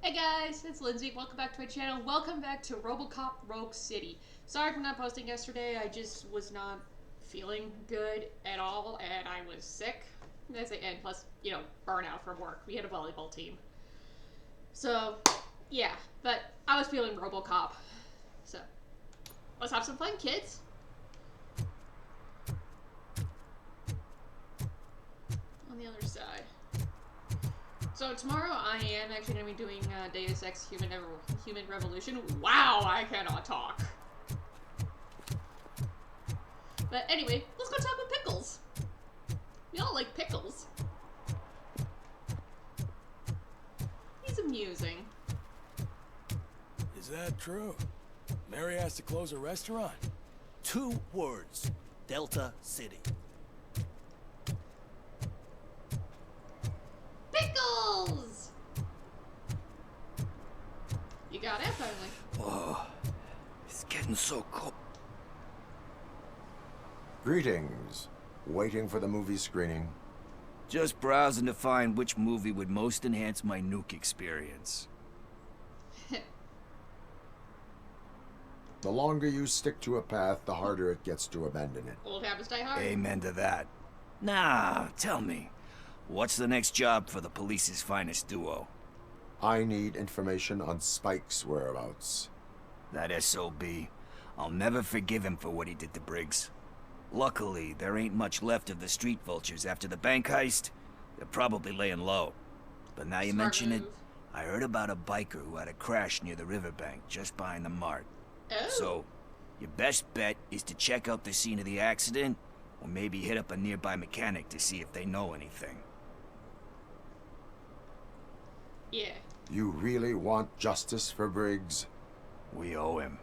Hey guys, it's Lindsay. Welcome back to my channel. Welcome back to Robocop Rogue City. Sorry for not posting yesterday. I just was not feeling good at all, and I was sick. And plus, burnout from work. We had a volleyball team. So, yeah, but I was feeling Robocop. So, let's have some fun, kids. On the other side. So tomorrow I am actually going to be doing Deus Ex Human Revolution. Wow, I cannot talk. But anyway, let's go talk with Pickles. We all like Pickles. He's amusing. Is that true? Mary has to close a restaurant? 2 words. Delta City. Pickles! You got it, finally. Whoa. It's getting so cold. Greetings. Waiting for the movie screening. Just browsing to find which movie would most enhance my nuke experience. The longer you stick to a path, the harder it gets to abandon it. Old habits die hard. Amen to that. Now, tell me, what's the next job for the police's finest duo? I need information on Spike's whereabouts. That SOB. I'll never forgive him for what he did to Briggs. Luckily, there ain't much left of the street vultures after the bank heist. They're probably laying low. But now you Smart mention it, move. I heard about a biker who had a crash near the riverbank just behind the mart. Oh. So, your best bet is to check out the scene of the accident, or maybe hit up a nearby mechanic to see if they know anything. Yeah. You really want justice for Briggs? We owe him.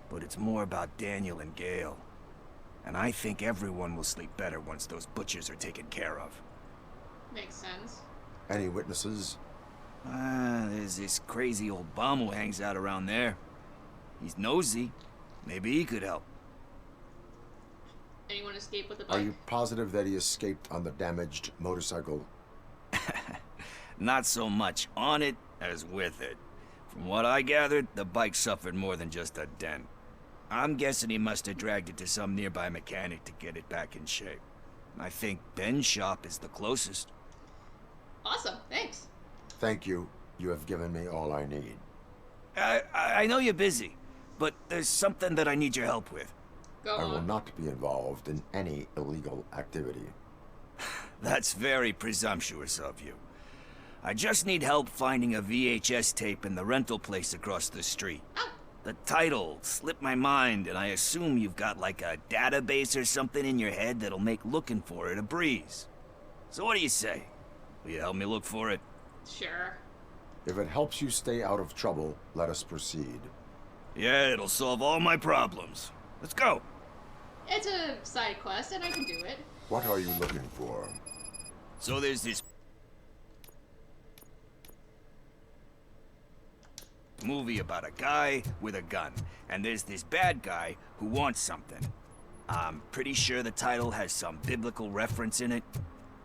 But it's more about Daniel and Gale. And I think everyone will sleep better once those butchers are taken care of. Makes sense. Any witnesses? There's this crazy old bum who hangs out around there. He's nosy. Maybe he could help. Anyone escape with the bike? Are you positive that he escaped on the damaged motorcycle? Not so much on it as with it. From what I gathered, the bike suffered more than just a dent. I'm guessing he must have dragged it to some nearby mechanic to get it back in shape. I think Ben's shop is the closest. Awesome, thanks. Thank you. You have given me all I need. I know you're busy, but there's something that I need your help with. Go I on. will not be involved in any illegal activity. That's very presumptuous of you. I just need help finding a VHS tape in the rental place across the street. Oh. The title slipped my mind, and I assume you've got like a database or something in your head that'll make looking for it a breeze. So what do you say? Will you help me look for it? Sure. If it helps you stay out of trouble, let us proceed. Yeah, it'll solve all my problems. Let's go. It's a side quest, and I can do it. What are you looking for? So there's this movie about a guy with a gun, and there's this bad guy who wants something. I'm pretty sure the title has some biblical reference in it.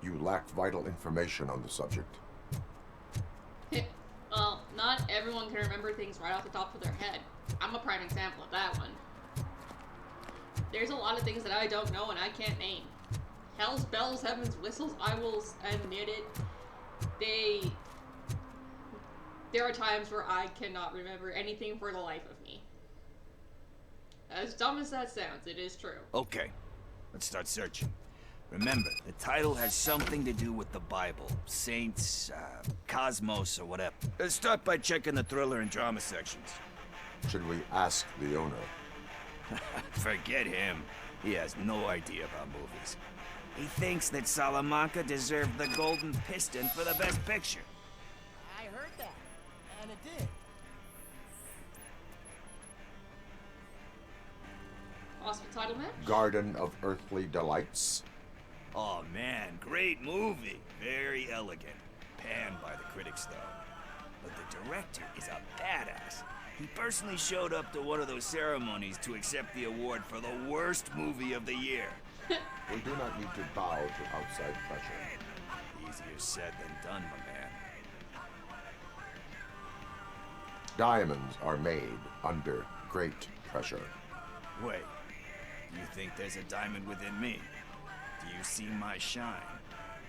You lack vital information on the subject. Well, not everyone can remember things right off the top of their head. I'm a prime example of that one. There's a lot of things that I don't know and I can't name. Hell's bells, heaven's whistles, I will admit it. There are times where I cannot remember anything for the life of me. As dumb as that sounds, it is true. Okay, let's start searching. Remember, the title has something to do with the Bible, saints, cosmos, or whatever. Let's start by checking the thriller and drama sections. Should we ask the owner? Forget him. He has no idea about movies. He thinks that Salamanca deserved the Golden Piston for the Best Picture. I heard that, and it did. Awesome title match? Garden of Earthly Delights? Oh man, great movie. Very elegant. Panned by the critics though. But the director is a badass. He personally showed up to one of those ceremonies to accept the award for the worst movie of the year. We do not need to bow to outside pressure. Easier said than done, my man. Diamonds are made under great pressure. Wait, do you think there's a diamond within me? Do you see my shine?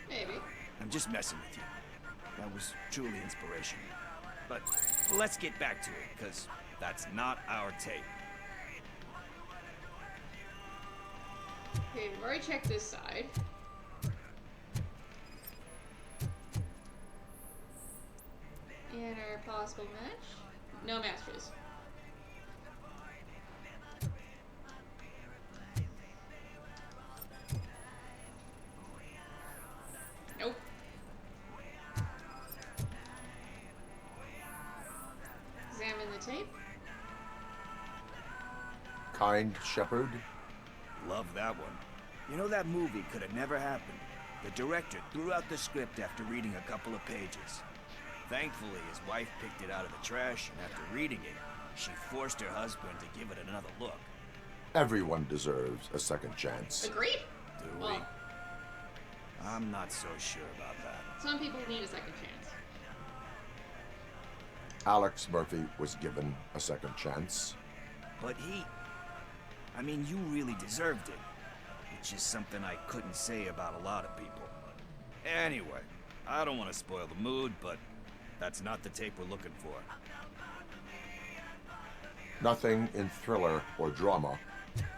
Maybe. I'm just messing with you. That was truly inspirational. But let's get back to it, because that's not our tape. Okay, we've already checked this side. And our possible match? No matches. Nope. Examine the tape. Kind shepherd? Love that one. You know, that movie could have never happened. The director threw out the script after reading a couple of pages. Thankfully, his wife picked it out of the trash, and after reading it, she forced her husband to give it another look. Everyone deserves a second chance. Agreed? Do we? Well, I'm not so sure about that. some people need a second chance. Alex Murphy was given a second chance. But I mean, you really deserved it. Which is something I couldn't say about a lot of people. Anyway, I don't want to spoil the mood, but that's not the tape we're looking for. Nothing in thriller or drama.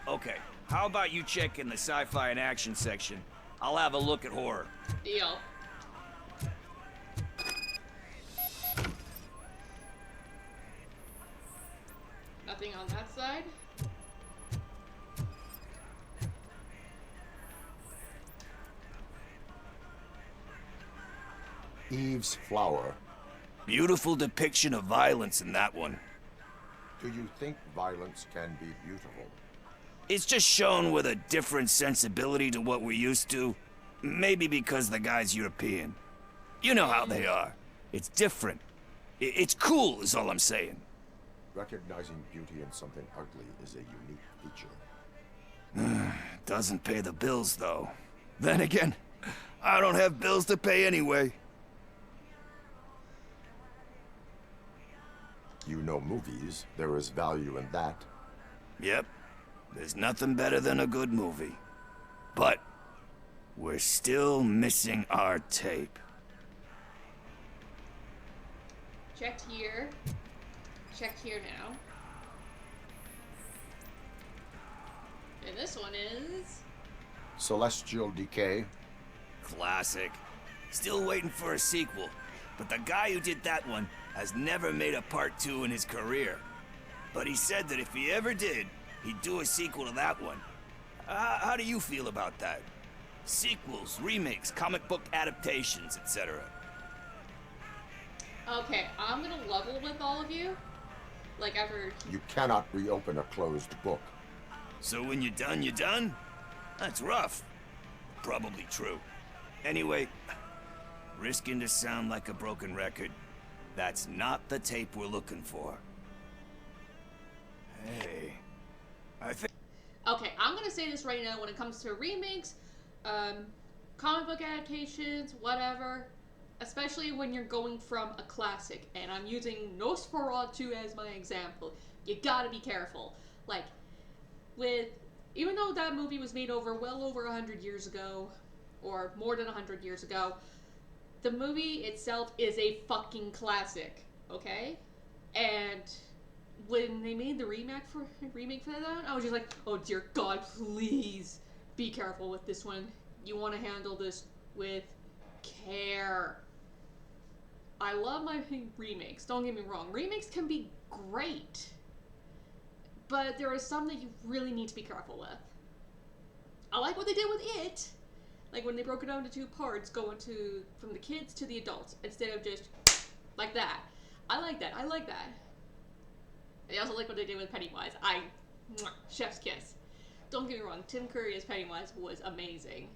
Okay, how about you check in the sci-fi and action section? I'll have a look at horror. Deal. Nothing on that side. Eve's Flower. Beautiful depiction of violence in that one. Do you think violence can be beautiful? It's just shown with a different sensibility to what we're used to. Maybe because the guy's European. You know how they are. It's different. It's cool, is all I'm saying. Recognizing beauty in something ugly is a unique feature. Doesn't pay the bills, though. Then again, I don't have bills to pay anyway. You know movies. There is value in that. Yep. There's nothing better than a good movie. But we're still missing our tape. Checked here. Checked here now. And this one is... Celestial Decay. Classic. Still waiting for a sequel. But the guy who did that one has never made a part 2 in his career. But he said that if he ever did, he'd do a sequel to that one. How do you feel about that? Sequels, remakes, comic book adaptations, etc. Okay, I'm gonna level with all of you. Like, after... You cannot reopen a closed book. So when you're done, you're done? That's rough. Probably true. Anyway, risking to sound like a broken record, that's not the tape we're looking for. Hey, I think... Okay, I'm gonna say this right now when it comes to remakes, comic book adaptations, whatever, especially when you're going from a classic, and I'm using Nosferatu as my example, you gotta be careful. Like, even though that movie was made well over 100 years ago, or more than 100 years ago, the movie itself is a fucking classic, okay? And when they made the remake for that, I was just like, oh dear God, please be careful with this one. You want to handle this with care. I love my remakes, don't get me wrong. Remakes can be great, but there are some that you really need to be careful with. I like what they did with It. Like when they broke it down into 2 parts, going from the kids to the adults, instead of just like that. I like that. I also like what they did with Pennywise. Chef's kiss. Don't get me wrong, Tim Curry as Pennywise was amazing.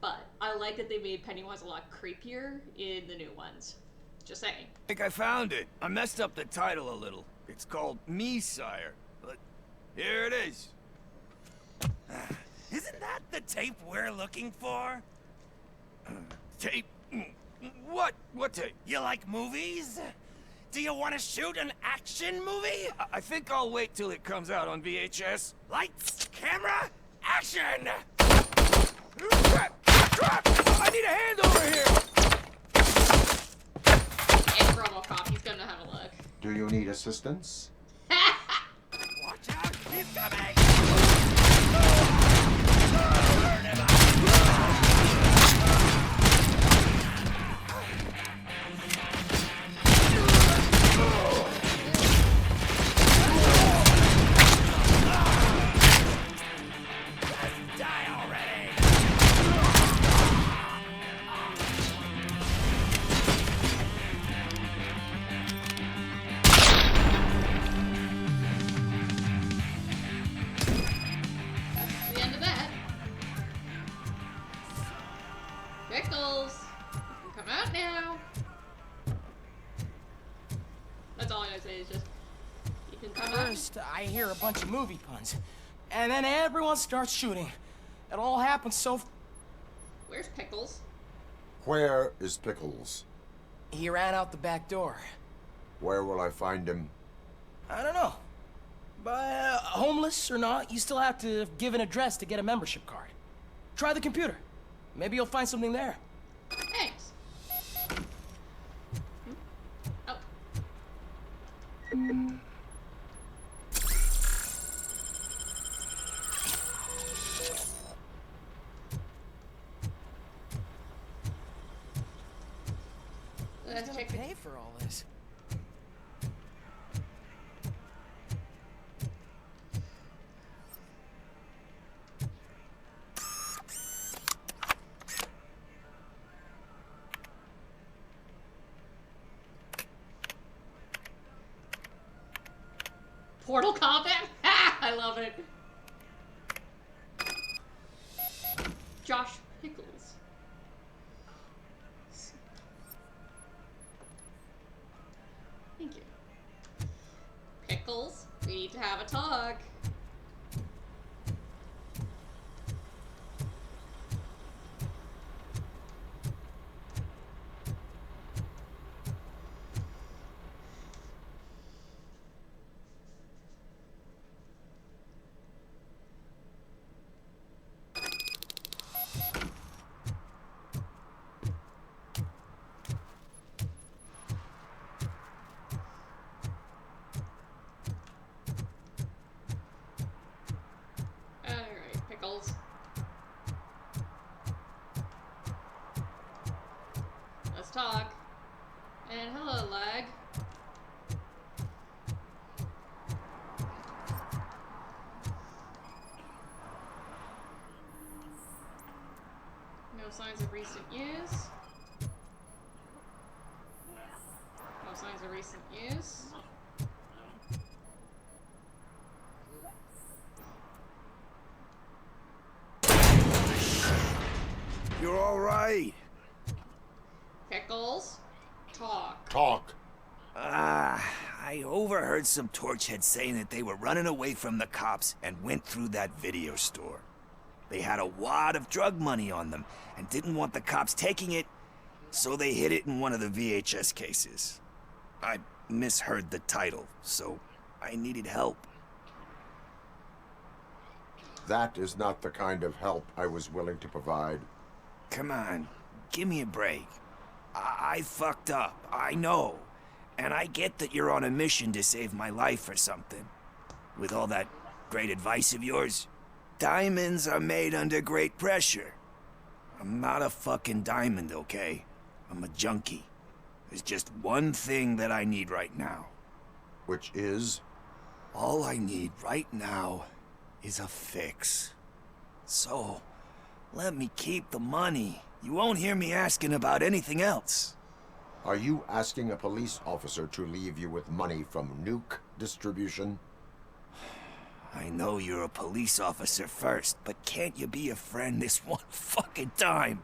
But I like that they made Pennywise a lot creepier in the new ones. Just saying. I think I found it. I messed up the title a little. It's called Me, Sire. But here it is. Isn't that the tape we're looking for? Tape? What? What tape? You like movies? Do you want to shoot an action movie? I think I'll wait till it comes out on VHS. Lights, camera, action! I need a hand over here! It's Robocop. He's gonna have a look. Do you need assistance? Watch out, he's coming! Die already! That's the end of that. Pickles, you can come out now. That's all I gotta say is just, you can come out. First, I hear a bunch of movie puns, and then everyone starts shooting. It all happens so... Where's Pickles? Where is Pickles? He ran out the back door. Where will I find him? I don't know. But homeless or not, you still have to give an address to get a membership card. Try the computer. Maybe you'll find something there. Thanks. Oh. Let's Who's check gonna the pay for all this? Portal combat? Ha! I love it. Josh Pickles. Thank you. Pickles, we need to have a talk. Alright, Pickles. Let's talk. And hello, Lag. No signs of recent use. No signs of recent use. You're all right. Pickles, talk. Talk. I overheard some torchheads saying that they were running away from the cops and went through that video store. They had a wad of drug money on them and didn't want the cops taking it, so they hid it in one of the VHS cases. I misheard the title, so I needed help. That is not the kind of help I was willing to provide. Come on, give me a break. I fucked up, I know. And I get that you're on a mission to save my life or something. With all that great advice of yours, diamonds are made under great pressure. I'm not a fucking diamond, okay? I'm a junkie. There's just one thing that I need right now. Which is? All I need right now is a fix. So, let me keep the money. You won't hear me asking about anything else. Are you asking a police officer to leave you with money from nuke distribution? I know you're a police officer first, but can't you be a friend this one fucking time?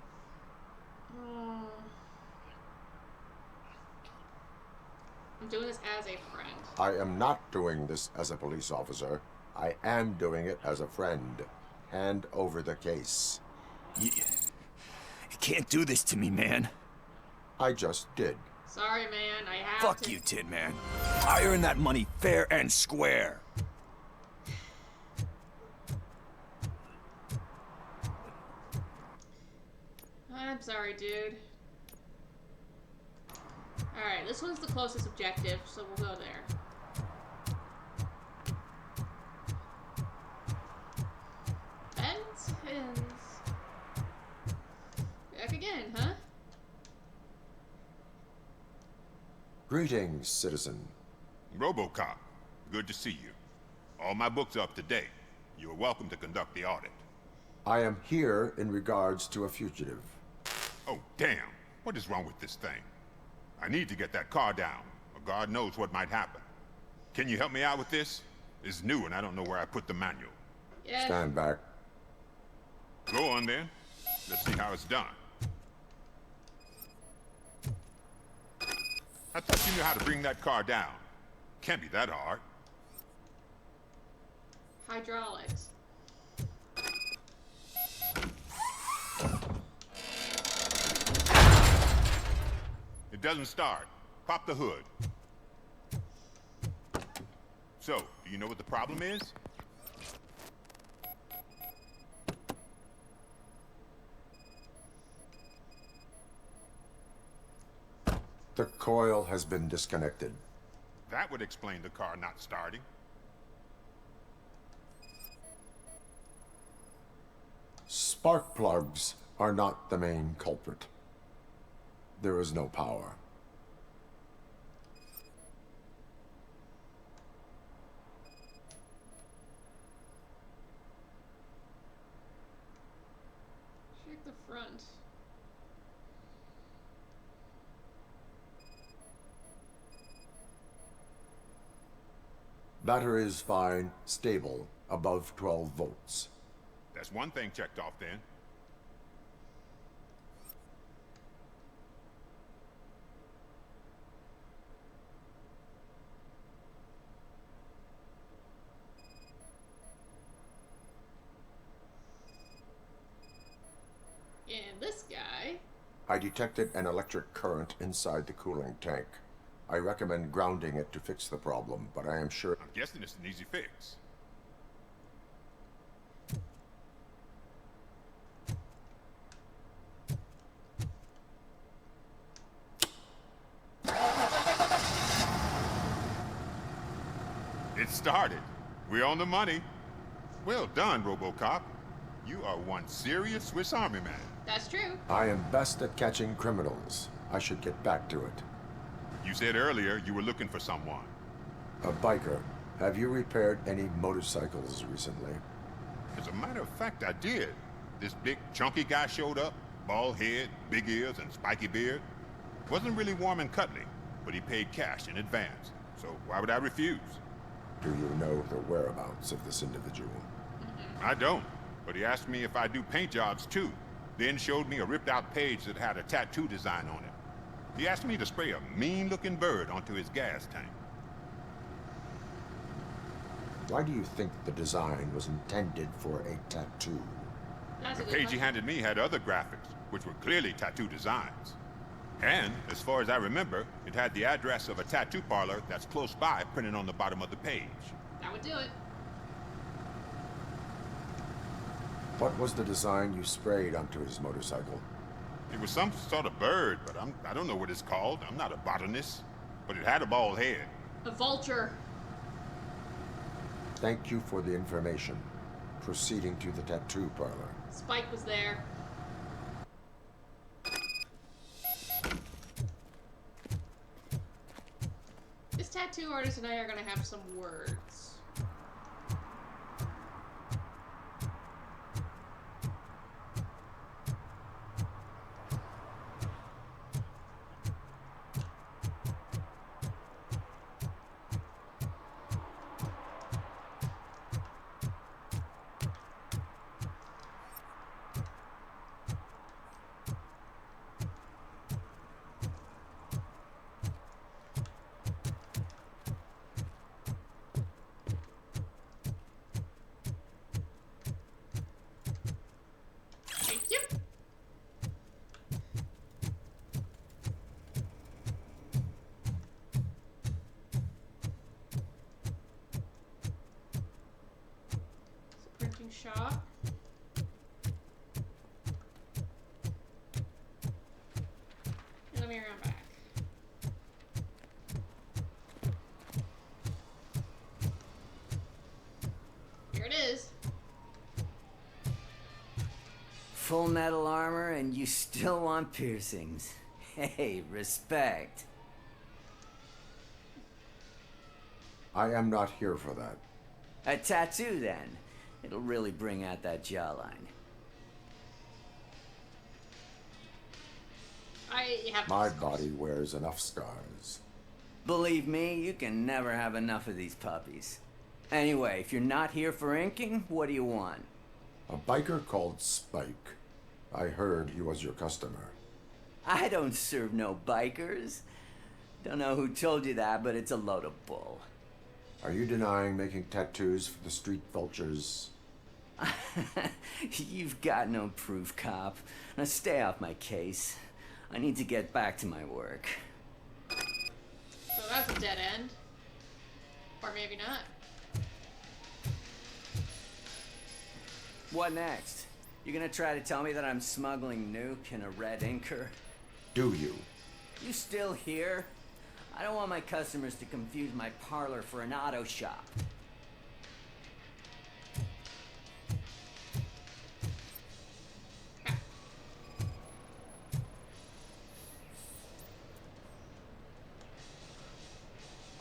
I'm doing this as a friend. I am not doing this as a police officer. I am doing it as a friend. Hand over the case. You can't do this to me, man. I just did. Sorry, man. I have Fuck to. you, Tin Man. I earned that money fair and square. I'm sorry, dude. Alright, this one's the closest objective, so we'll go there. And back again, huh? Greetings, citizen. Robocop, good to see you. All my books are up to date. You are welcome to conduct the audit. I am here in regards to a fugitive. Oh, damn. What is wrong with this thing? I need to get that car down, or God knows what might happen. Can you help me out with this? It's new and I don't know where I put the manual. Yeah. Stand back. Go on then. Let's see how it's done. I thought you knew how to bring that car down. Can't be that hard. Hydraulics. It doesn't start. Pop the hood. So, do you know what the problem is? The coil has been disconnected. That would explain the car not starting. Spark plugs are not the main culprit. There is no power. Check the front. Battery is fine, stable, above 12 volts. That's one thing checked off then. And this guy. I detected an electric current inside the cooling tank. I recommend grounding it to fix the problem, but I am sure... I'm guessing it's an easy fix. It started. We're on the money. Well done, Robocop. You are one serious Swiss Army man. That's true. I am best at catching criminals. I should get back to it. You said earlier you were looking for someone. A biker. Have you repaired any motorcycles recently? As a matter of fact, I did. This big, chunky guy showed up. Bald head, big ears, and spiky beard. Wasn't really warm and cuddly, but he paid cash in advance. So why would I refuse? Do you know the whereabouts of this individual? I don't, but he asked me if I do paint jobs too. Then showed me a ripped-out page that had a tattoo design on it. He asked me to spray a mean-looking bird onto his gas tank. Why do you think the design was intended for a tattoo? That's a The good page he question. handed me had other graphics, which were clearly tattoo designs. And, as far as I remember, it had the address of a tattoo parlor that's close by printed on the bottom of the page. That would do it. What was the design you sprayed onto his motorcycle? It was some sort of bird, but I don't know what it's called. I'm not a botanist. But it had a bald head. A vulture. Thank you for the information. Proceeding to the tattoo parlor. Spike was there. This tattoo artist and I are gonna have some words. shop. Let me around back. Here it is. Full metal armor and you still want piercings. Hey, respect. I am not here for that. A tattoo, then. It'll really bring out that jawline. I have My body wears enough scars. Believe me, you can never have enough of these puppies. Anyway, if you're not here for inking, what do you want? A biker called Spike. I heard he was your customer. I don't serve no bikers. Don't know who told you that, but it's a load of bull. Are you denying making tattoos for the street vultures? You've got no proof, cop. Now stay off my case. I need to get back to my work. So that's a dead end. Or maybe not. What next? You gonna try to tell me that I'm smuggling nuke in a red inker? Do you? You still here? I don't want my customers to confuse my parlor for an auto shop.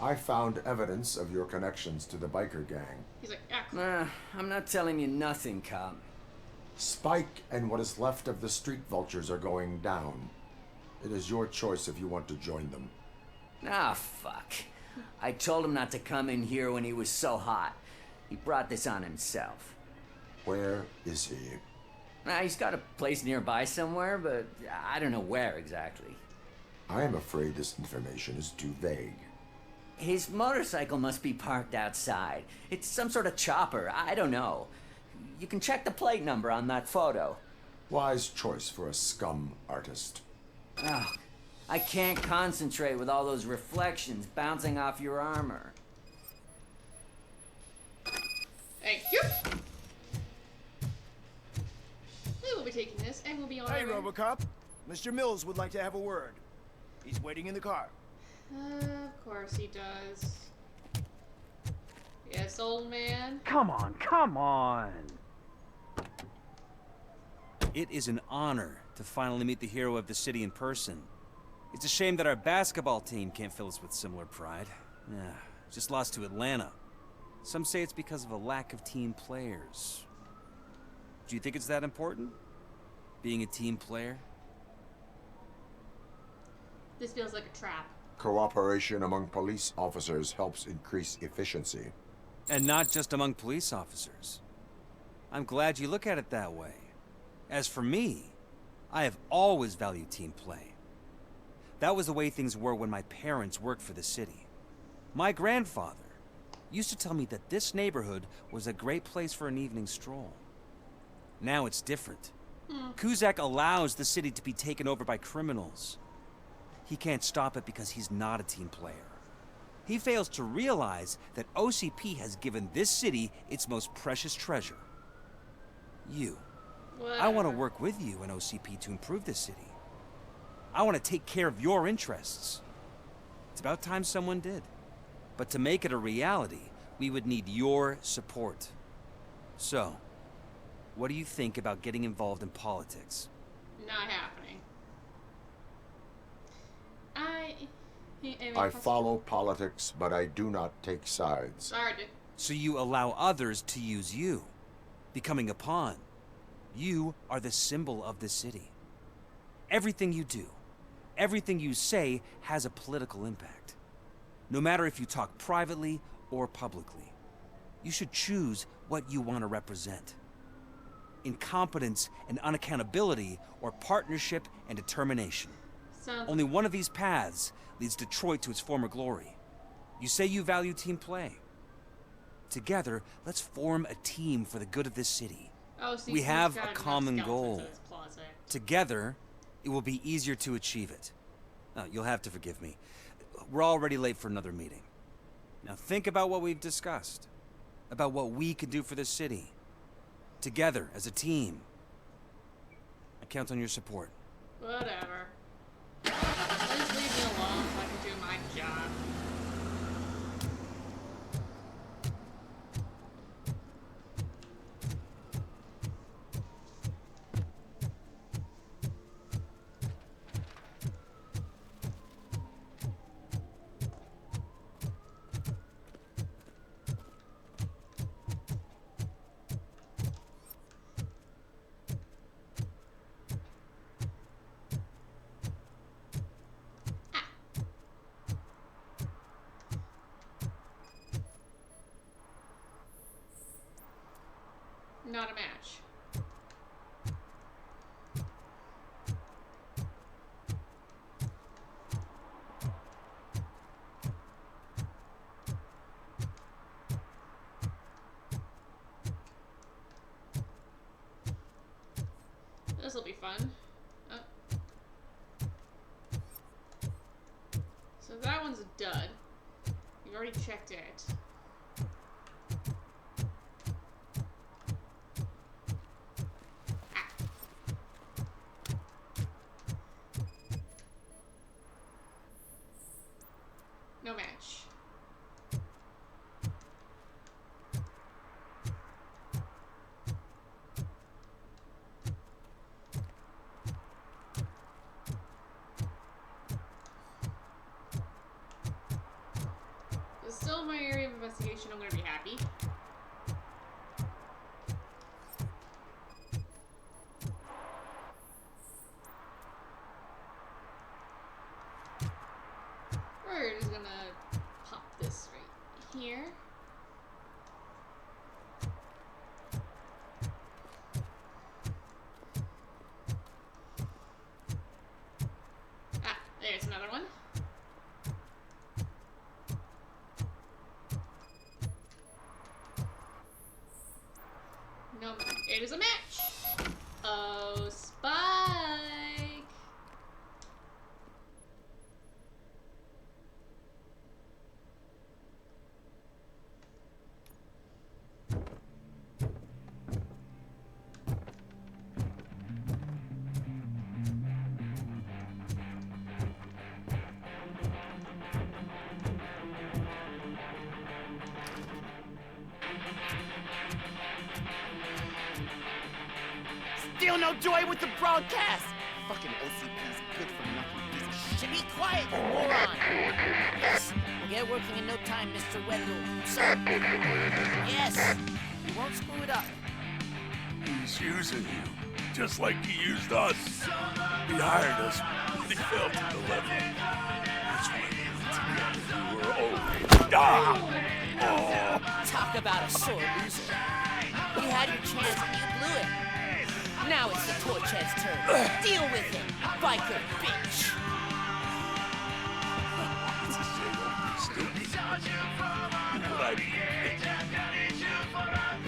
I found evidence of your connections to the biker gang. He's like, ah, cool. I'm not telling you nothing, cop. Spike and what is left of the street vultures are going down. It is your choice if you want to join them. Ah, fuck. I told him not to come in here when he was so hot. He brought this on himself. Where is he? He's got a place nearby somewhere, but I don't know where exactly. I am afraid this information is too vague. His motorcycle must be parked outside. It's some sort of chopper. I don't know. You can check the plate number on that photo. Wise choice for a scum artist. Oh, I can't concentrate with all those reflections bouncing off your armor. Thank you. We will be taking this and we'll be on Hey, our way. Robocop. Mr. Mills would like to have a word. He's waiting in the car. Of course he does. Yes, old man. Come on, come on. It is an honor to finally meet the hero of the city in person. It's a shame that our basketball team can't fill us with similar pride. Yeah, just lost to Atlanta. Some say it's because of a lack of team players. Do you think it's that important? Being a team player? This feels like a trap. Cooperation among police officers helps increase efficiency. And not just among police officers. I'm glad you look at it that way. As for me, I have always valued team play. That was the way things were when my parents worked for the city. My grandfather used to tell me that this neighborhood was a great place for an evening stroll. Now it's different. Kuzak allows the city to be taken over by criminals. He can't stop it because he's not a team player. He fails to realize that OCP has given this city its most precious treasure. You. I want to work with you and OCP to improve this city. I want to take care of your interests. It's about time someone did. But to make it a reality, we would need your support. So, what do you think about getting involved in politics? Not happening. I follow politics, but I do not take sides. Sorry, dude. So you allow others to use you, becoming a pawn. You are the symbol of the city. Everything you do, everything you say has a political impact. No matter if you talk privately or publicly. You should choose what you want to represent. Incompetence and unaccountability, or partnership and determination. Only one of these paths leads Detroit to its former glory. You say you value team play. Together, let's form a team for the good of this city. Oh, so We he's have got a enough common skeletons goal. in his closet. Together, it will be easier to achieve it. You'll have to forgive me. We're already late for another meeting. Now think about what we've discussed. About what we can do for this city. Together, as a team. I count on your support. Whatever. Just leave me alone so I can do my job. Not a match. This'll be fun. Oh. So that one's a dud. You've already checked it. No match. It's still my area of investigation. I'm gonna be happy. We're just gonna pop this right here. Ah, there's another one. No, it is a match. Oh, Spike. Still no joy with the broadcast! Fucking OCP's good for nothing piece of shit. Be quiet, you moron! Yes, we'll get working in no time, Mr. Wendell. Sir! Yes! You won't screw it up. He's using you, just like he used us. He hired us, but he failed to deliver. That's why we were always... Ah! Talk about a sore loser. You had your chance and you blew it. Now it's the torch head's turn. Deal with it, biker bitch.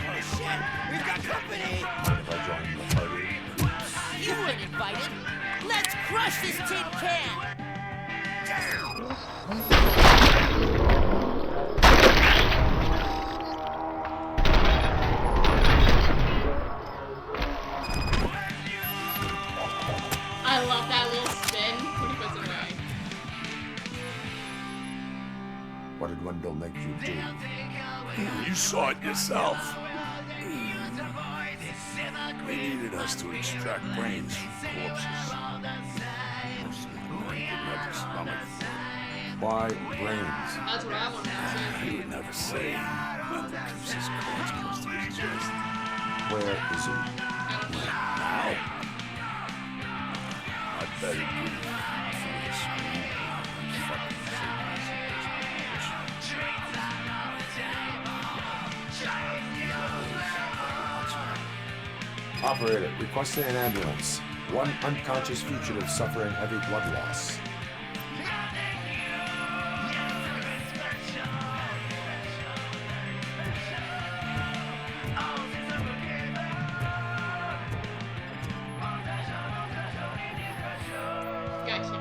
Oh shit! We've got company! You weren't invited. Let's crush this tin can. I love that little spin when he puts it away. What did Wendell make you do? You saw it yourself. They needed us to extract brains from corpses. Most of them didn't have the stomach. Why brains? That's what I want to see. He would never say. Wendell keeps his cards close to his chest. Where is he? I don't know. Now, I bet he did. From the screen. Fucking Operator, requesting an ambulance. One unconscious fugitive suffering heavy blood loss. Gotcha.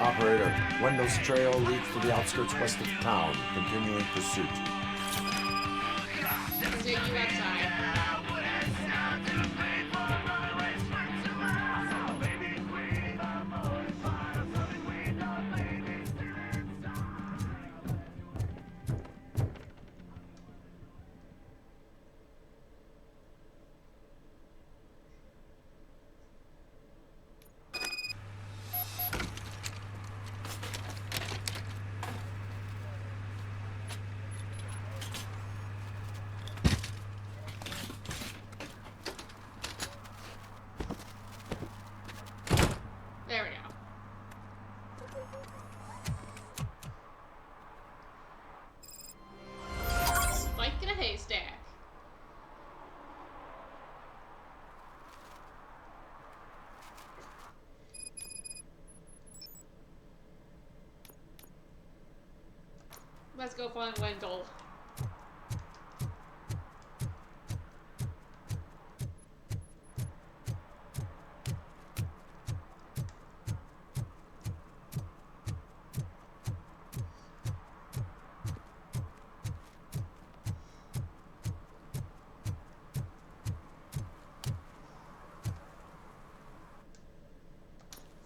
Operator, Wendell's trail leads to the outskirts west of town. Continuing pursuit. Is it you outside? There we go. Spike in a haystack. Let's go find Wendell.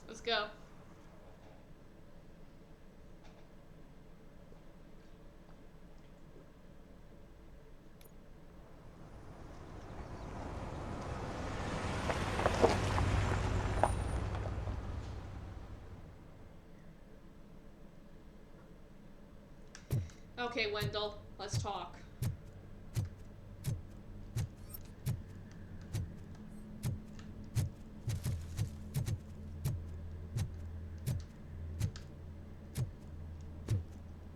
Let's go. Okay, Wendell, let's talk.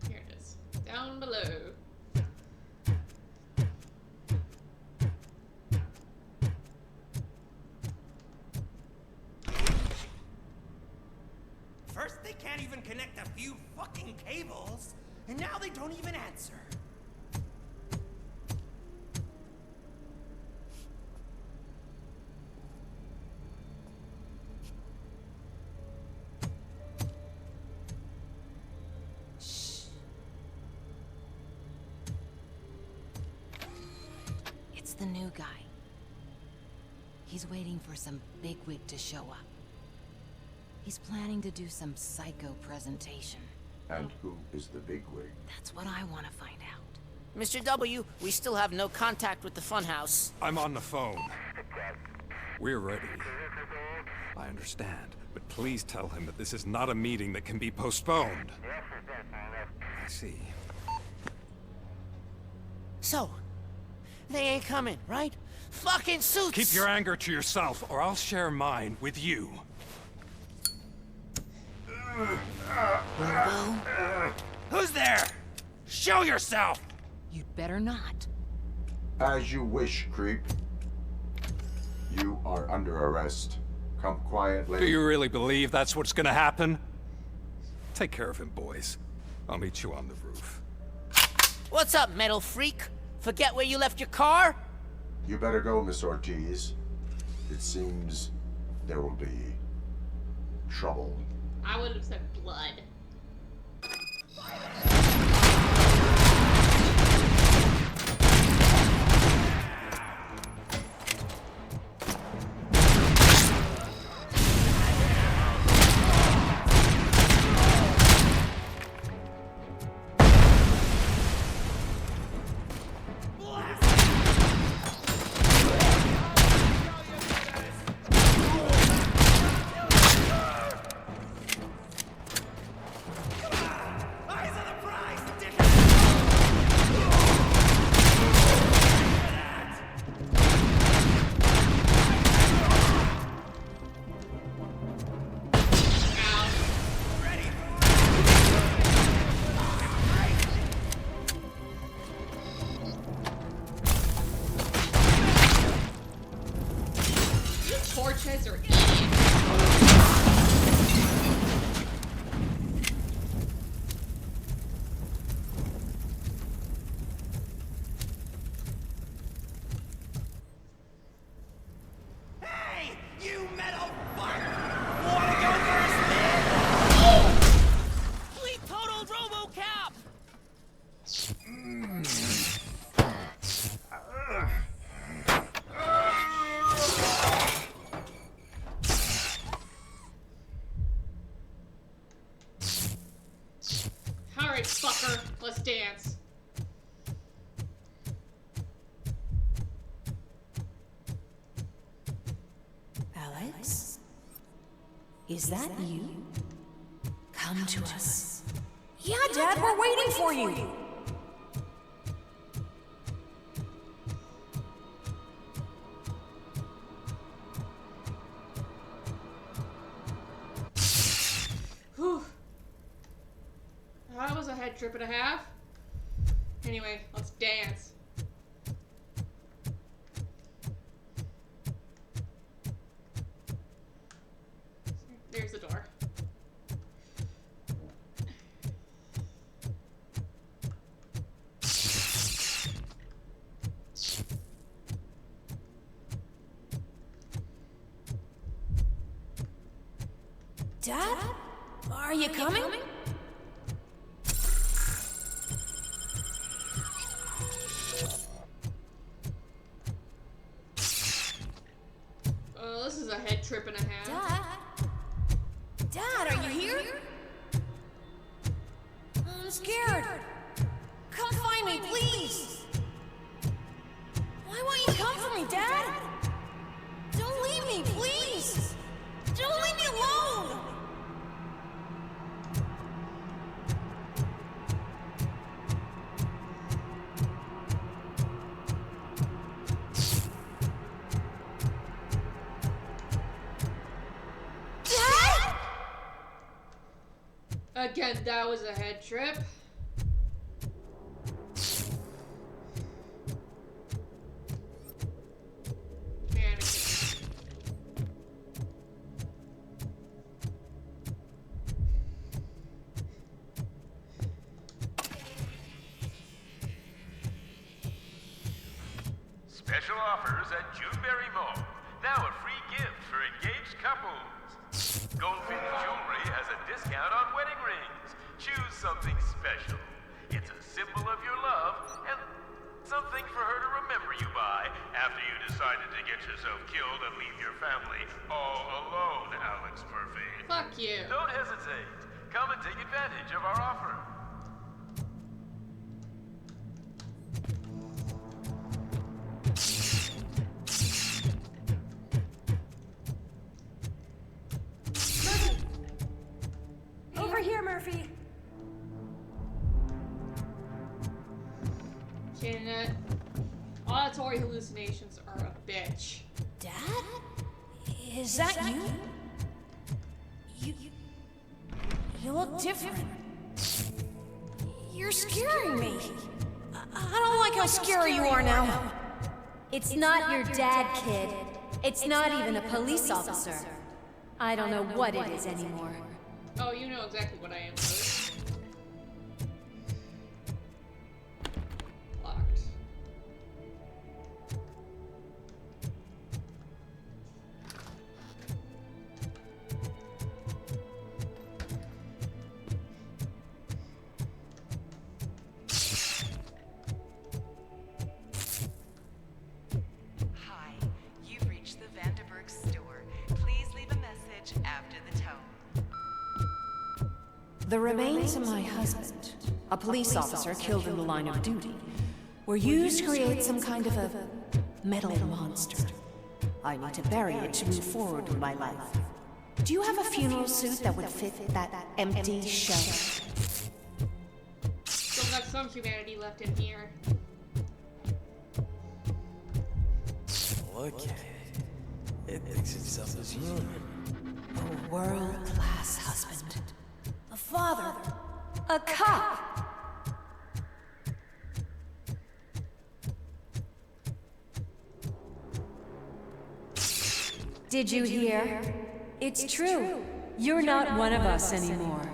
Here it is. Down below. First, they can't even connect a few fucking cables, and now they don't even answer. It's the new guy. He's waiting for some bigwig to show up. He's planning to do some psycho presentation. And who is the bigwig? That's what I want to find out. Mr. W, we still have no contact with the funhouse. I'm on the phone. We're ready. I understand, but please tell him that this is not a meeting that can be postponed. I see. So, they ain't coming, right? Fucking suits! Keep your anger to yourself, or I'll share mine with you. Robo? Who's there? Show yourself! You'd better not. As you wish, creep. You are under arrest. Come quietly. Do you really believe that's what's gonna happen? Take care of him, boys. I'll meet you on the roof. What's up, metal freak? Forget where you left your car? You better go, Miss Ortiz. It seems there will be trouble. I would have said blood. Eyes on the fucker. Let's dance. Alex? Is that you? Come to us. Yeah, Dad, we're waiting for you. Whew. That was a head trip and a half. Anyway, let's dance. There's the door. Dad? Are you coming? This is a head trip and a half. Dad? Dad, are you here? I'm scared. Come find me, please. Why won't you come for me, Dad? Don't leave me, please. Don't leave me alone. Again, that was a head trip. Mannequin. Special offers at Juneberry Mall. Now a free gift for engaged couples. Goldfinch Jewelry has a discount on wedding rings. Choose something special. It's a symbol of your love and something for her to remember you by after you decided to get yourself killed and leave your family all alone, Alex Murphy. Fuck you. Don't hesitate. Come and take advantage of our offer. Over here, Murphy. Auditory hallucinations are a bitch. Dad? Is that you? You look different. You're scaring me. I don't like how scary you are now. It's not your dad, kid. It's not even a police officer. I don't know what it is anymore. Oh, you know exactly what I am. Locked. Hi, you've reached the Vanderburg store. Please leave a message after the tone. The remains of my husband, a police officer killed in the line of duty, were used to create some kind of a metal monster. I need to bury it to move forward with my life. Do you have a funeral suit that would fit that empty shell? Still got some humanity left in here. Look at it. It thinks itself as human. A world-class husband. A father. A cop. Did you hear? It's true. You're not one of us anymore.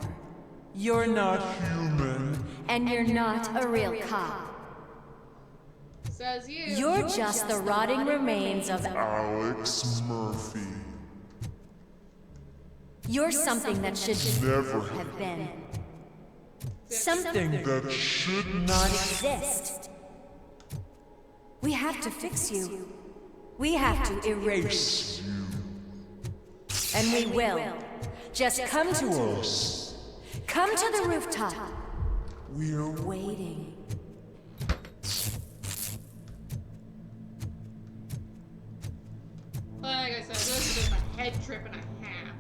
You're not human. And you're not a real cop. Says you. You're just the rotting remains of Alex Murphy. You're something that should Never have been. Something that should not exist. We have to fix you. We have to erase you. And we will. Just come to us. Come to the rooftop. We're waiting. Like I said, this is just a head trip and a half.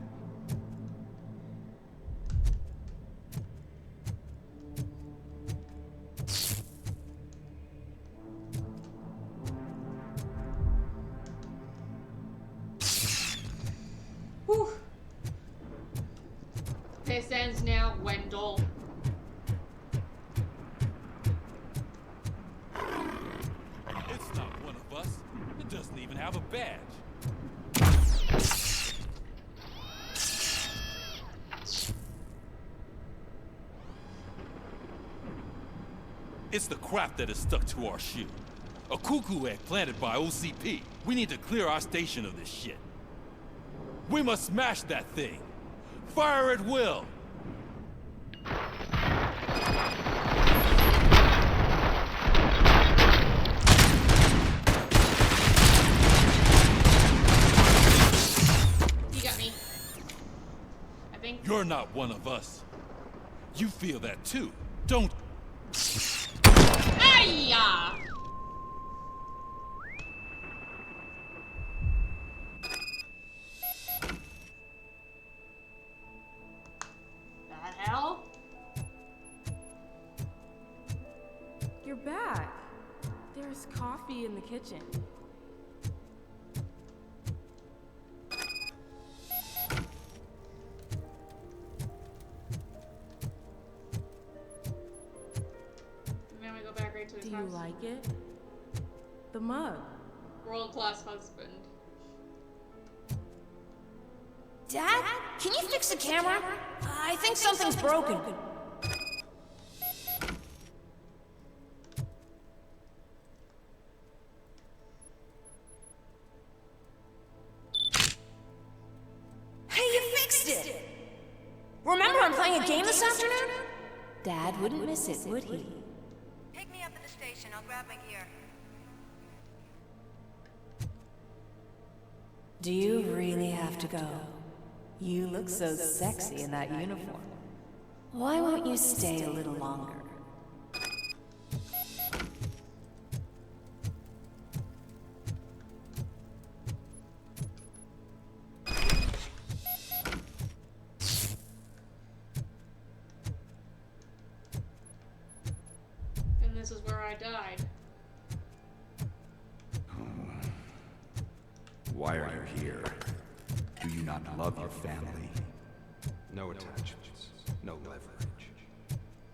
Whew. This ends now, Wendell. It's not one of us. It doesn't even have a badge. It's the crap that is stuck to our shoe. A cuckoo egg planted by OCP. We need to clear our station of this shit. We must smash that thing. Fire at will. You got me. I think. You're not one of us. You feel that too, don't? Hiya! The hell? You're back. There's coffee in the kitchen. Then we go back right to his Do you house. like it? The mug. World-class husband. Dad, can you fix the camera? I think something's broken. Hey, you fixed it! Remember I'm playing a game this afternoon? Dad wouldn't miss it, would he? Pick me up at the station. I'll grab my gear. Do you really have to go? You look so sexy in that uniform. Why won't you stay a little longer? And this is where I died. Why are you here? Do you not love your family? No attachments, no leverage.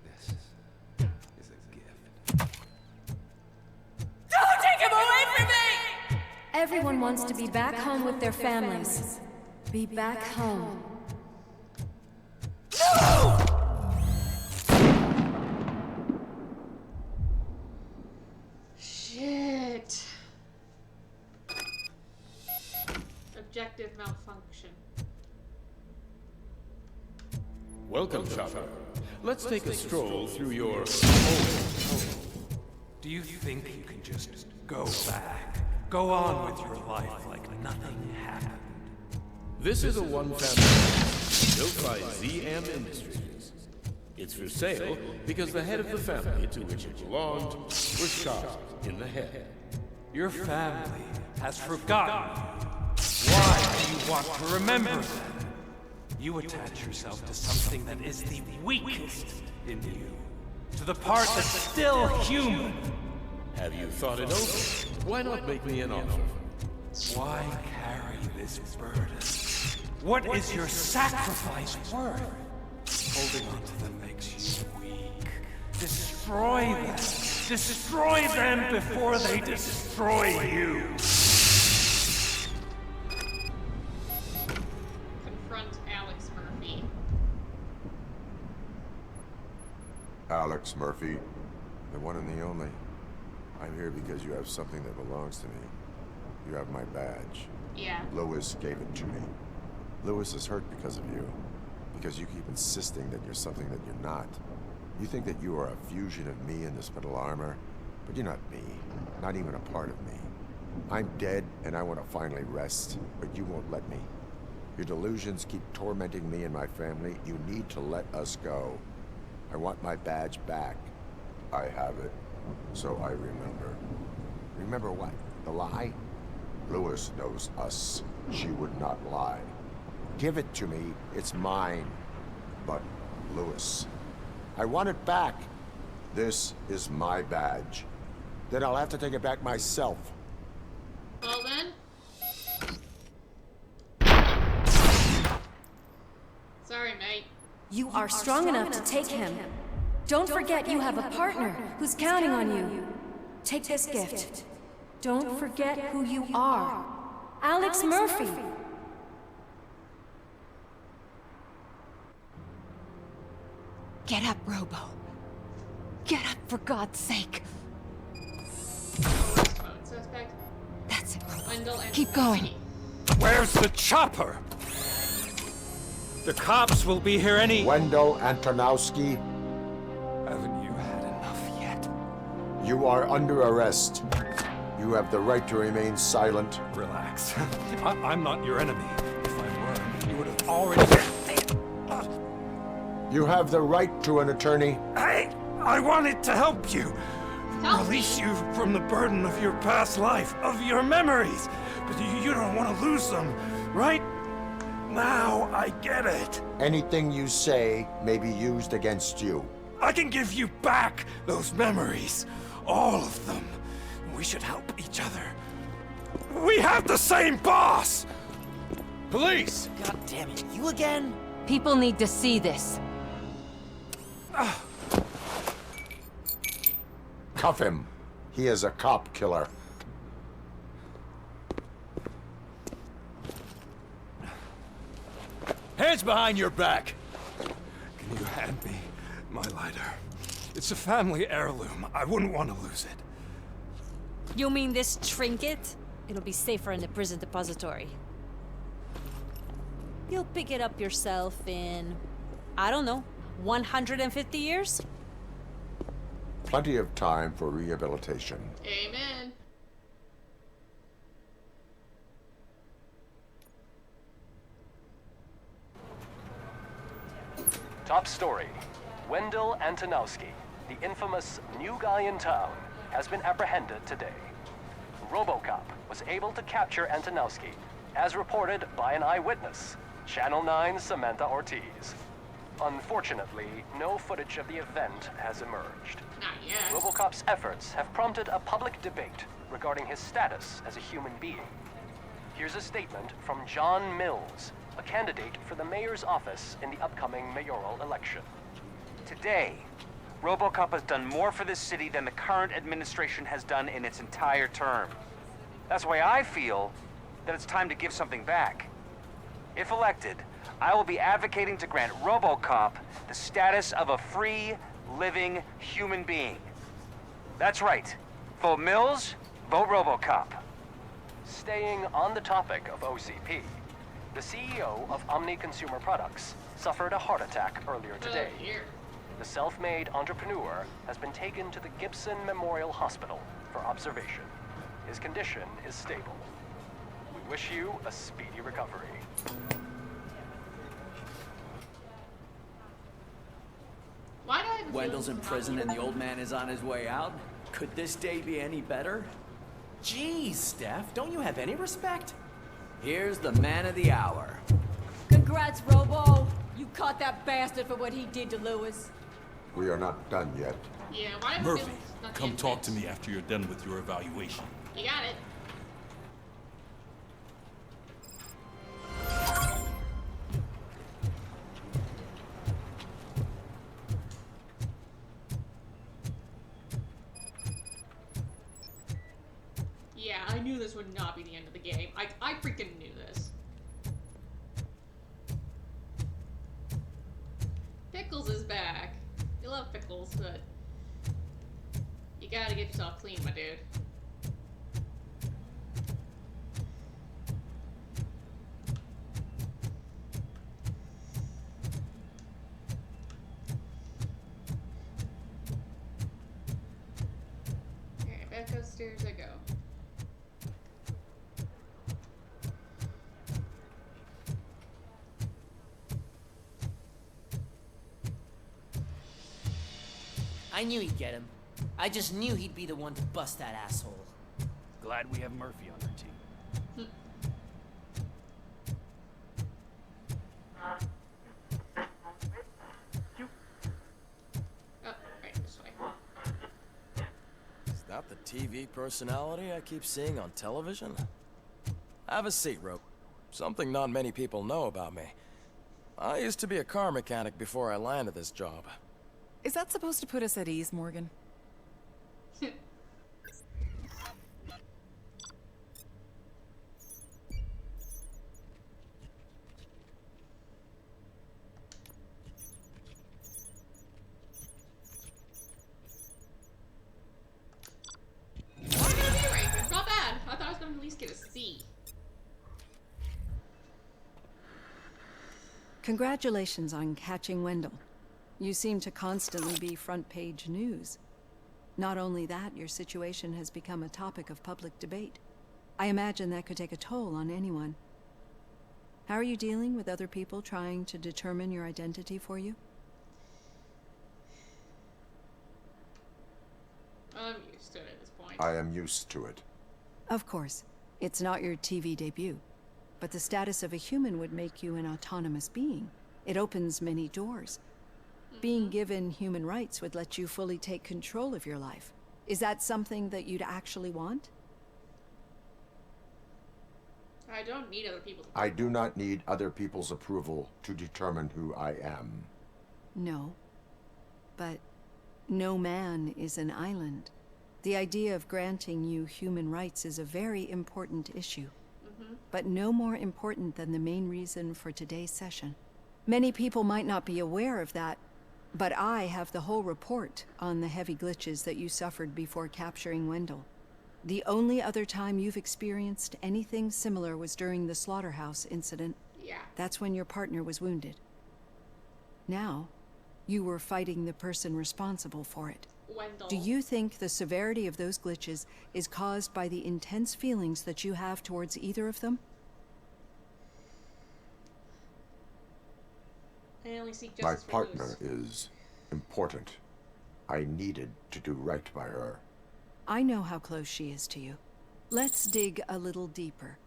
This is a gift. Don't take him away from me! Everyone wants to be back home with their families. Be back home. Shit. Objective malfunction. Welcome, Chopper. Let's take a stroll through your home. Do you think you can just go back? Go on with your life like nothing happened? This is a one-family built by ZM Industries. It's for sale because the head of the family to which it belonged was shot in the head. Your family has forgotten you. Why do you want to remember them? You attach yourself to something that is the weakest in you. To the part that's still human. Have you thought it over? Why not make me an offer? Why carry this burden? What is your sacrifice worth? Holding on to them makes you weak. Destroy them! Destroy them before they destroy you! Confront Alex Murphy. Alex Murphy, the one and the only. I'm here because you have something that belongs to me. You have my badge. Yeah. Lewis gave it to me. Lewis is hurt because of you. Because you keep insisting that you're something that you're not. You think that you are a fusion of me in this metal armor, but you're not me. Not even a part of me. I'm dead, and I want to finally rest, but you won't let me. Your delusions keep tormenting me and my family. You need to let us go. I I want my badge back. I have it, so I remember. Remember what? The lie? Lewis knows us. She would not lie. Give it to me. It's mine. But, Lewis, I want it back. This is my badge. Then I'll have to take it back myself. Well then. Sorry, mate. You are strong enough to take him. Don't forget you have a partner who's counting on you. Take this gift. Don't forget who you are. Alex Murphy. Get up, Robo. Get up, for God's sake. Suspect. That's it, Robo. Wendell and Keep going. Where's the chopper? The cops will be here any... Wendell Antonowski, Haven't you had enough yet? you are under arrest. You have the right to remain silent. Relax. I'm not your enemy. If I were, you would have already... You have the right to an attorney. I wanted to help you. Release you from the burden of your past life, of your memories. But you don't want to lose them, right? Now I get it. Anything you say may be used against you. I can give you back those memories. All of them. We should help each other. We have the same boss! Police! God damn it, you again? People need to see this. Cuff him. He is a cop killer. Hands behind your back! Can you hand me my lighter? It's a family heirloom. I wouldn't want to lose it. You mean this trinket? It'll be safer in the prison depository. You'll pick it up yourself in, I don't know, 150 years? Plenty of time for rehabilitation. Amen. Top story. Wendell Antonowski, the infamous new guy in town, has been apprehended today. Robocop was able to capture Antonowski, as reported by an eyewitness, Channel 9's Samantha Ortiz. Unfortunately, no footage of the event has emerged. Not yet. Robocop's efforts have prompted a public debate regarding his status as a human being. Here's a statement from John Mills, a candidate for the mayor's office in the upcoming mayoral election. Today, Robocop has done more for this city than the current administration has done in its entire term. That's why I feel that it's time to give something back. If elected, I will be advocating to grant Robocop the status of a free, living human being. That's right. Vote Mills, vote Robocop. Staying on the topic of OCP, the CEO of Omni Consumer Products suffered a heart attack earlier today. The self-made entrepreneur has been taken to the Gibson Memorial Hospital for observation. His condition is stable. We wish you a speedy recovery. Why do I have a Wendell's in feeling prison and the old man is on his way out? Could this day be any better? Jeez, Steph, don't you have any respect? Here's the man of the hour. Congrats, Robo. You caught that bastard for what he did to Lewis. We are not done yet. Yeah, why have Murphy, a feeling it's not the come end talk yet? to me after you're done with your evaluation. You got it. Yeah, I knew this would not be the end of the game. I freaking knew this. Pickles is back. You love pickles, but you gotta get yourself clean, my dude. Okay, back upstairs I go. I knew he'd get him. I just knew he'd be the one to bust that asshole. Glad we have Murphy on our team. Oh, right, this way. Is that the TV personality I keep seeing on television? Have a seat, Rope. Something not many people know about me. I used to be a car mechanic before I landed this job. Is that supposed to put us at ease, Morgan? Not bad. I thought I was going to at least get a C. Congratulations on catching Wendell. You seem to constantly be front-page news. Not only that, your situation has become a topic of public debate. I imagine that could take a toll on anyone. How are you dealing with other people trying to determine your identity for you? I'm used to it at this point. I am used to it. Of course. It's not your TV debut. But the status of a human would make you an autonomous being. It opens many doors. Being given human rights would let you fully take control of your life. Is that something that you'd actually want? I don't need other people to I do not need other people's approval to determine who I am. No. But no man is an island. The idea of granting you human rights is a very important issue. But no more important than the main reason for today's session. Many people might not be aware of that, but I have the whole report on the heavy glitches that you suffered before capturing Wendell. The only other time you've experienced anything similar was during the slaughterhouse incident. Yeah. That's when your partner was wounded. Now, you were fighting the person responsible for it. Wendell. Do you think the severity of those glitches is caused by the intense feelings that you have towards either of them? I only seek My justice for partner Luz. is important. I needed to do right by her. I know how close she is to you. Let's dig a little deeper.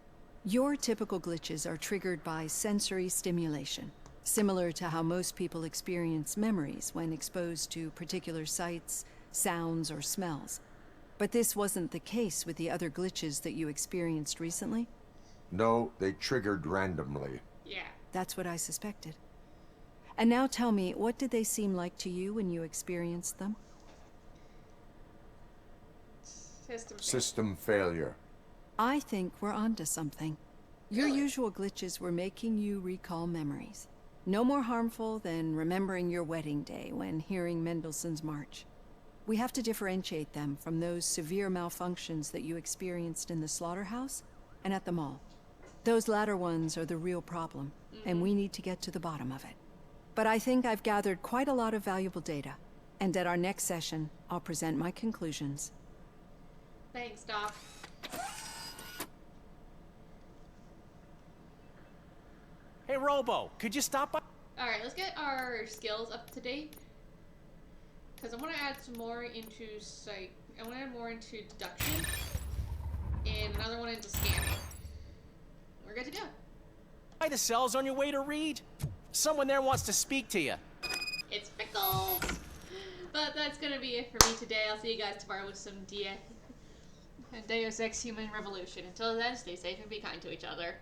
Your typical glitches are triggered by sensory stimulation, similar to how most people experience memories when exposed to particular sights, sounds, or smells. But this wasn't the case with the other glitches that you experienced recently? No, they triggered randomly. Yeah. That's what I suspected. And now tell me, what did they seem like to you when you experienced them? System failure. I think we're onto something. Your usual glitches were making you recall memories. No more harmful than remembering your wedding day when hearing Mendelssohn's March. We have to differentiate them from those severe malfunctions that you experienced in the slaughterhouse and at the mall. Those latter ones are the real problem, and we need to get to the bottom of it. But I think I've gathered quite a lot of valuable data, and at our next session, I'll present my conclusions. Thanks, Doc. Hey, Robo, could you stop by? Alright, let's get our skills up to date. Because I want to add some more into psych. I want to add more into deduction. And another one into scanning. We're good to go. By the cells on your way to Reed? Someone there wants to speak to you. It's Pickles! But that's gonna be it for me today. I'll see you guys tomorrow with some Deus Ex Human Revolution. Until then, stay safe and be kind to each other.